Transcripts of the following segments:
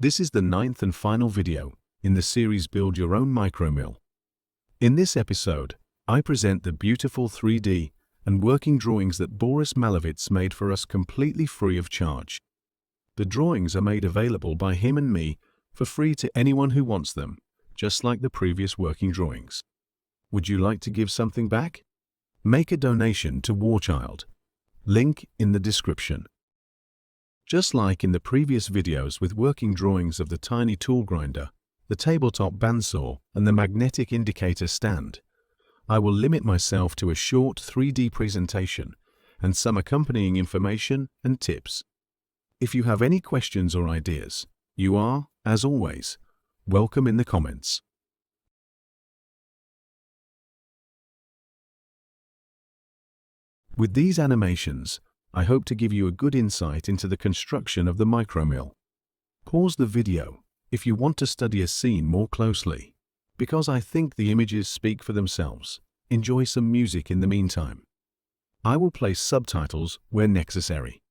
This is the 9th and final video in the series Build Your Own Micromill. In this episode, I present the beautiful 3D and working drawings that Boris Malevich made for us completely free of charge. The drawings are made available by him and me for free to anyone who wants them, just like the previous working drawings. Would you like to give something back? Make a donation to War Child. Link in the description. Just like in the previous videos with working drawings of the tiny tool grinder, the tabletop bandsaw and the magnetic indicator stand, I will limit myself to a short 3D presentation and some accompanying information and tips. If you have any questions or ideas, you are, as always, welcome in the comments. With these animations, I hope to give you a good insight into the construction of the micromill. Pause the video if you want to study a scene more closely, because I think the images speak for themselves. Enjoy some music in the meantime. I will place subtitles where necessary.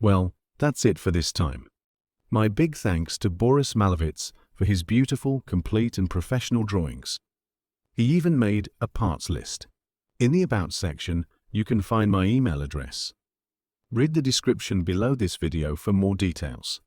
Well, that's it for this time. My big thanks to Boris Malevich for his beautiful, complete and professional drawings. He even made a parts list. In the About section, you can find my email address. Read the description below this video for more details.